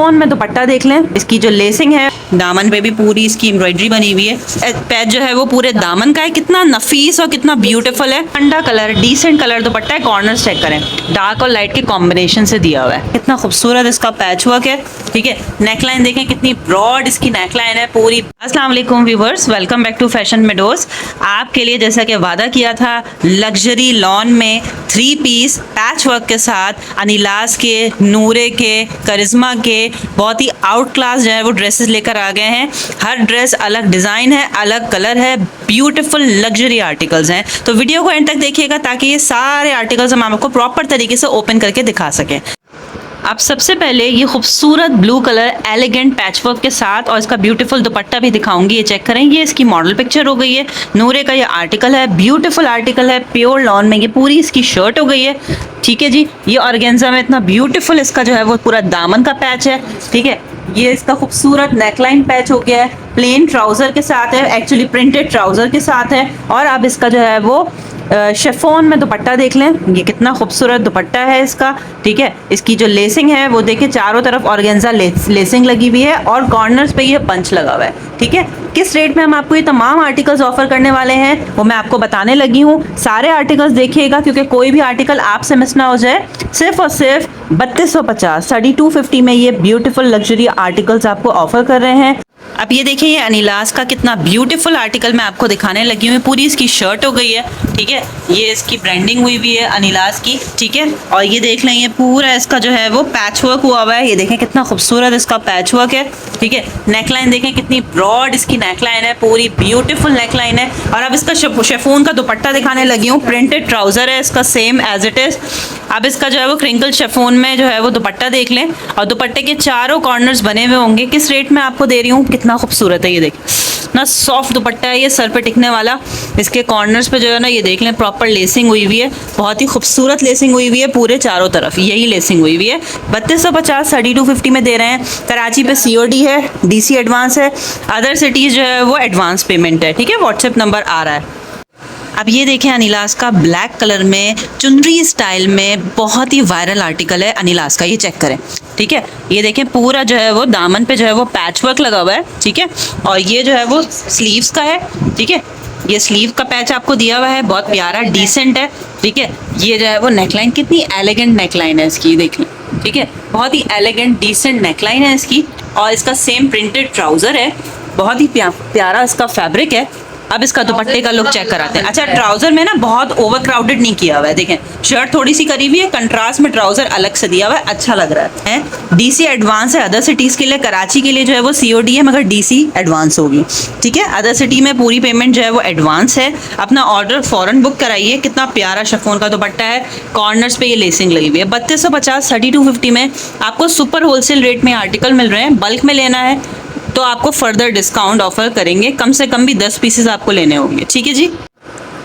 Phone में दुपट्टा देख लें, इसकी जो लेसिंग है, दामन पे भी पूरी इसकी एम्ब्रॉयडरी बनी हुई है। पैच जो है वो पूरे दामन का है, कितना नफीस और कितना ब्यूटीफुल है। ठंडा कलर, डिसेंट कलर दुपट्टा है। कॉर्नर्स चेक करें, डार्क और लाइट के कॉम्बिनेशन से दिया हुआ है। कितना खूबसूरत इसका पैच वर्क है। ठीक है, नेकलाइन देखें कितनी ब्रॉड इसकी नेकलाइन है पूरी। अस्सलाम वालेकुम viewers, welcome back to Fashion Meadows. आपके लिए जैसा कि वादा किया था, लग्जरी लॉन में 3 पीस पैच वर्क के साथ अनिलास के, नूरे के, करिश्मा के बहुत ही आउट क्लास जो है वो ड्रेसेस लेकर आ गए हैं। हर ड्रेस अलग डिज़ाइन है, अलग कलर है, ब्यूटीफुल लग्जरी आर्टिकल्स हैं। तो वीडियो को एंड तक देखिएगा ताकि ये सारे आर्टिकल्स हम आपको प्रॉपर तरीके से ओपन करके दिखा सकें। अब सबसे पहले ये खूबसूरत blue colour elegant patch work के साथ और इसका ब्यूटीफुल दुपट्टा भी दिखाऊंगी। ये चेक करें, ये इसकी मॉडल पिक्चर हो गई है। नूरे का ये आर्टिकल है, ब्यूटीफुल आर्टिकल है, प्योर लॉन में ये पूरी इसकी शर्ट हो गई है। ठीक है जी, ये ऑर्गेन्जा में इतना ब्यूटीफुल इसका जो है वो पूरा दामन का पैच है। ठीक है, ये इसका खूबसूरत नेकलाइन पैच हो गया है, प्लेन ट्राउजर के साथ है, एक्चुअली प्रिंटेड ट्राउजर के साथ है। और अब इसका जो है वो शिफॉन में दुपट्टा देख लें, ये कितना खूबसूरत दुपट्टा है इसका। ठीक है, इसकी जो लेसिंग है वो देखिए, चारों तरफ ऑर्गेन्जा लेसिंग लगी हुई है और कॉर्नर्स पे ये पंच लगा हुआ है। ठीक है, किस रेट में हम आपको ये तमाम आर्टिकल्स ऑफर करने वाले हैं वो मैं आपको बताने लगी हूँ। सारे आर्टिकल्स देखिएगा क्योंकि कोई भी आर्टिकल आपसे मिस ना हो जाए। सिर्फ और सिर्फ 3250 3250 में ये ब्यूटीफुल लग्जरी आर्टिकल्स आपको ऑफर कर रहे हैं। अब ये देखिए, ये अनिलास का कितना ब्यूटीफुल आर्टिकल मैं आपको दिखाने लगी हूँ। पूरी इसकी शर्ट हो गई है। ठीक है, ये इसकी ब्रांडिंग हुई हुई है अनिलास की। ठीक है, और ये देख लें, ये पूरा इसका जो है वो पैच वर्क हुआ हुआ है। ये देखें कितना खूबसूरत इसका पैच वर्क है। ठीक है, नेकलाइन देखें कितनी ब्रॉड इसकी नेकलाइन है, पूरी ब्यूटीफुल नेकलाइन है। और अब इसका शेफून का दुपट्टा दिखाने लगी हूँ। प्रिंटेड ट्राउजर है इसका, सेम एज इट इज। अब इसका जो है वो क्रिंकल शेफून में जो है वो दुपट्टा देख लें और दुपट्टे के चारों कॉर्नर्स बने हुए होंगे। किस रेट में आपको दे रही हूँ, कितना खूबसूरत है। ये देखें ना, सॉफ्ट दुपट्टा है ये, सर पे टिकने वाला। इसके कॉर्नर्स पे जो है ना, ये देख लें प्रॉपर लेसिंग हुई हुई है, बहुत ही खूबसूरत लेसिंग हुई हुई है पूरे चारों तरफ, यही लेसिंग हुई हुई है। 3250 3250 में दे रहे हैं। कराची पे COD है, DC एडवांस है। अदर सिटीज़ जो है वो एडवांस पेमेंट है। ठीक है, व्हाट्सएप नंबर आ रहा है। अब ये देखें, अनिलास का ब्लैक कलर में चुनरी स्टाइल में बहुत ही वायरल आर्टिकल है अनिलास का, ये चेक करें। ठीक है, ये देखें पूरा जो है वो दामन पे जो है वो पैच वर्क लगा हुआ है। ठीक है, और ये जो है वो स्लीव्स का है। ठीक है, ये स्लीव का पैच आपको दिया हुआ है, बहुत प्यारा डिसेंट है। ठीक है, ये जो है वो नेकलाइन कितनी एलिगेंट नेकलाइन है इसकी, देख लें। ठीक है, बहुत ही एलिगेंट डिसेंट नेकलाइन है इसकी। और इसका सेम प्रिंटेड ट्राउज़र है, बहुत ही प्यारा इसका फैब्रिक है। अब इसका दुपट्टे का लुक चेक कराते हैं। अच्छा, ट्राउजर में ना बहुत ओवर क्राउडेड नहीं किया हुआ है। देखें, शर्ट थोड़ी सी करी हुई है, कंट्रास्ट में ट्राउजर अलग से दिया हुआ है, अच्छा लग रहा है। DC एडवांस है अदर सिटीज़ के लिए। कराची के लिए जो है वो COD है, मगर DC एडवांस होगी। ठीक है, अदर सिटी में पूरी पेमेंट जो है वो एडवांस है। अपना ऑर्डर फ़ौरन बुक कराइए। कितना प्यारा शिफॉन का दुपट्टा है, कॉर्नर्स पे ये लेसिंग लगी हुई है। 3250 3250 में आपको सुपर होलसेल रेट में आर्टिकल मिल रहे हैं। बल्क में लेना है तो आपको फर्दर डिस्काउंट ऑफर करेंगे, कम से कम भी 10 पीसेस आपको लेने होंगे। ठीक है जी।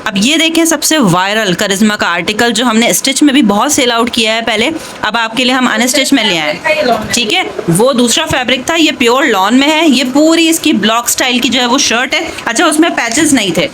अब ये देखें, सबसे वायरल करिश्मा का आर्टिकल जो हमने स्टिच में भी बहुत सेल आउट किया है पहले, अब आपके लिए हम अनस्टिच में ले आए। ठीक है, वो दूसरा फैब्रिक था, ये प्योर लॉन में है। ये पूरी इसकी ब्लॉक स्टाइल की जो है वो शर्ट है। अच्छा, उसमें पैचेस नहीं थे।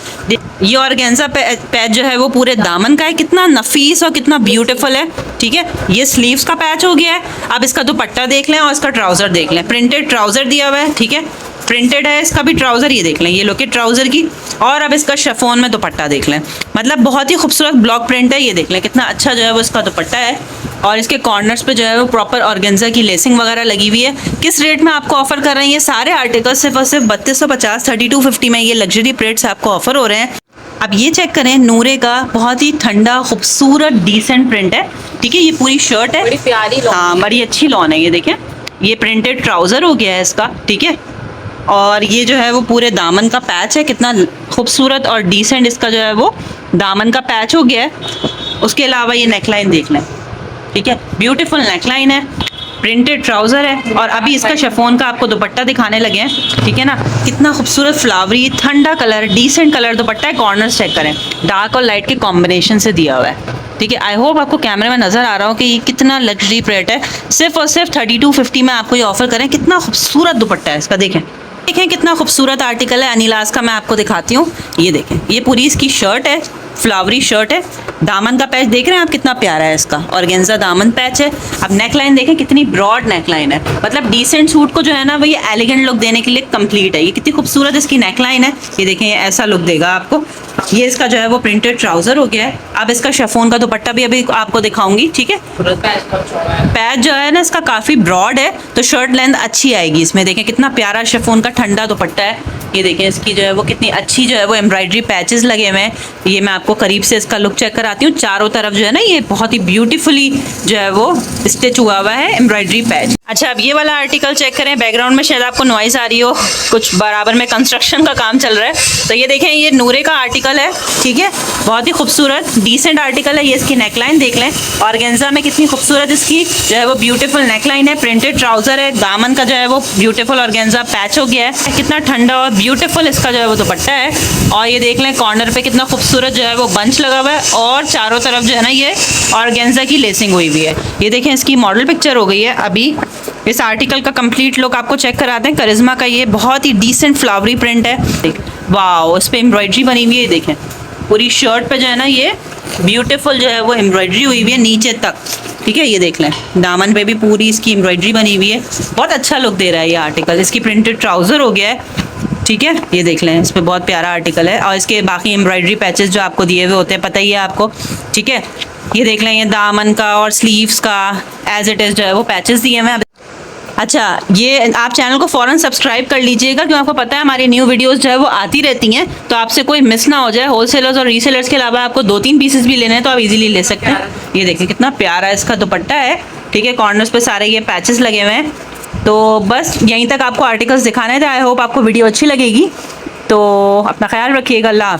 ये ऑर्गेन्जा पैच जो है वो पूरे दामन का है, कितना नफीस और कितना ब्यूटीफुल है। ठीक है, ये स्लीव्स का पैच हो गया है। अब इसका दुपट्टा देख लें और इसका ट्राउजर देख लें, प्रिंटेड ट्राउजर दिया हुआ है। ठीक है, प्रिंटेड है इसका भी ट्राउजर, ये देख लें, ये लोके ट्राउजर की। और अब इसका शिफॉन में दुपट्टा देख लें, मतलब बहुत ही खूबसूरत ब्लॉक प्रिंट है। ये देख लें कितना अच्छा जो है वो इसका दुपट्टा है। और इसके कॉर्नर्स पे जो है वो प्रॉपर ऑर्गेन्जा की लेसिंग वगैरह लगी हुई है। किस रेट में आपको ऑफर कर रहे हैं ये सारे आर्टिकल, सिर्फ और सिर्फ 3250 3250 में ये लग्जरी प्रिंट्स आपको ऑफर हो रहे हैं। अब ये चेक करें, नूरे का बहुत ही ठंडा खूबसूरत डिसेंट प्रिंट है। ठीक है, ये पूरी शर्ट है, बड़ी प्यारी, हाँ बड़ी अच्छी लॉन है। ये देखें, ये प्रिंटेड ट्राउजर हो गया है इसका। ठीक है, और ये जो है वो पूरे दामन का पैच है, कितना खूबसूरत और डिसेंट इसका जो है वो दामन का पैच हो गया है। उसके अलावा ये नेकलाइन देख लें। ठीक है, ब्यूटीफुल नेकलाइन है, प्रिंटेड ट्राउजर है। और अभी इसका शिफॉन का आपको दुपट्टा दिखाने लगे हैं। ठीक है ना, कितना खूबसूरत फ्लावरी ठंडा कलर, डिसेंट कलर दुपट्टा है। कॉर्नर्स चेक करें, डार्क और लाइट के कॉम्बिनेशन से दिया हुआ है। ठीक है, आई होप आपको कैमरे में नज़र आ रहा हो कि ये कितना लग्जरी प्रिंट है। सिर्फ और सिर्फ 3250 में आपको ये ऑफर करें। कितना खूबसूरत दुपट्टा है इसका, देखें कितना खूबसूरत आर्टिकल है अनिलास का। मैं आपको दिखाती हूँ, ये देखें, ये पूरी इसकी शर्ट है। फ्लावरी शर्ट है। दामन का पैच देख रहे हैं आप कितना प्यारा है इसका, ऑर्गेन्जा दामन पैच है। अब नेक लाइन देखें कितनी ब्रॉड नेक लाइन है, मतलब डिसेंट सूट को जो है ना वो ये एलिगेंट लुक देने के लिए कंप्लीट है। ये कितनी खूबसूरत इसकी नेक लाइन है, ये देखें ये ऐसा लुक देगा आपको। ये इसका जो है वो प्रिंटेड ट्राउजर हो गया है। अब इसका शिफॉन का दुपट्टा भी अभी आपको दिखाऊंगी, ठीक है। पैच जो है ना इसका काफ़ी ब्रॉड है, तो शर्ट लेंथ अच्छी आएगी इसमें। देखें कितना प्यारा शिफॉन का ठंडा दुपट्टा है। ये देखें इसकी जो है वो कितनी अच्छी जो है वो एम्ब्रॉयडरी पैचेस लगे हुए हैं। ये मैं आपको करीब से इसका लुक चेक कराती हूँ। चारों तरफ जो है ना ये बहुत ही ब्यूटीफुली जो है वो स्टिच हुआ हुआ है एम्ब्रॉयडरी पैच। अच्छा, अब ये वाला आर्टिकल चेक करें। बैकग्राउंड में शायद आपको नॉइज आ रही हो, कुछ बराबर में कंस्ट्रक्शन का काम चल रहा है। तो ये देखें ये नूरे का आर्टिकल है, ठीक है, बहुत ही खूबसूरत डिसेंट आर्टिकल है। ये इसकी नेकलाइन देख लें, ऑर्गेन्जा में कितनी खूबसूरत इसकी जो है वो ब्यूटीफुल नेकलाइन है। प्रिंटेड ट्राउजर है, दामन का जो है वो ब्यूटीफुल ऑर्गेन्जा पैच हो गया है। कितना ठंडा और ब्यूटीफुल इसका जो है वो दुपट्टा है। और ये देख लें कॉर्नर पे कितना खूबसूरत जो है वो बंच लगा हुआ है, और चारों तरफ जो है ना ये ऑर्गेन्जा की लेसिंग हुई हुई है। ये देखें इसकी मॉडल पिक्चर हो गई है। अभी इस आर्टिकल का कंप्लीट लुक आपको चेक कराते हैं। करिश्मा का ये बहुत ही डिसेंट फ्लावरी प्रिंट है। वाह, उस पर एम्ब्रॉयडरी बनी हुई है। देखें पूरी शर्ट पे जो है ना ये ब्यूटीफुल जो है वो एम्ब्रॉयडरी हुई हुई है नीचे तक, ठीक है। ये देख लें दामन पे भी पूरी इसकी एम्ब्रॉयडरी बनी हुई है। बहुत अच्छा लुक दे रहा है ये आर्टिकल। इसकी प्रिंटेड ट्राउजर हो गया है, ठीक है। ये देख लें इस पर बहुत प्यारा आर्टिकल है। और इसके बाकी एम्ब्रॉयडरी पैचेस जो आपको दिए हुए होते हैं पता ही है आपको, ठीक है। ये देख लें ये दामन का और स्लीव्स का एज इट इज़ जो है वो पैचेस दिए हुए हैं। अच्छा, ये आप चैनल को फ़ौरन सब्सक्राइब कर लीजिएगा, क्योंकि आपको पता है हमारी न्यू वीडियोस जो है वो आती रहती हैं, तो आपसे कोई मिस ना हो जाए। होलसेलर्स और रीसेलर्स के अलावा आपको 2-3 पीसेस भी लेने हैं तो आप इजीली ले सकते हैं। ये देखिए कितना प्यारा इसका दुपट्टा है, ठीक है। कॉर्नर्स पे सारे ये पैचेस लगे हुए हैं। तो बस यहीं तक आपको आर्टिकल्स दिखाने थे। आई होप आपको वीडियो अच्छी लगेगी। तो अपना ख्याल रखिएगा। अल्लाह।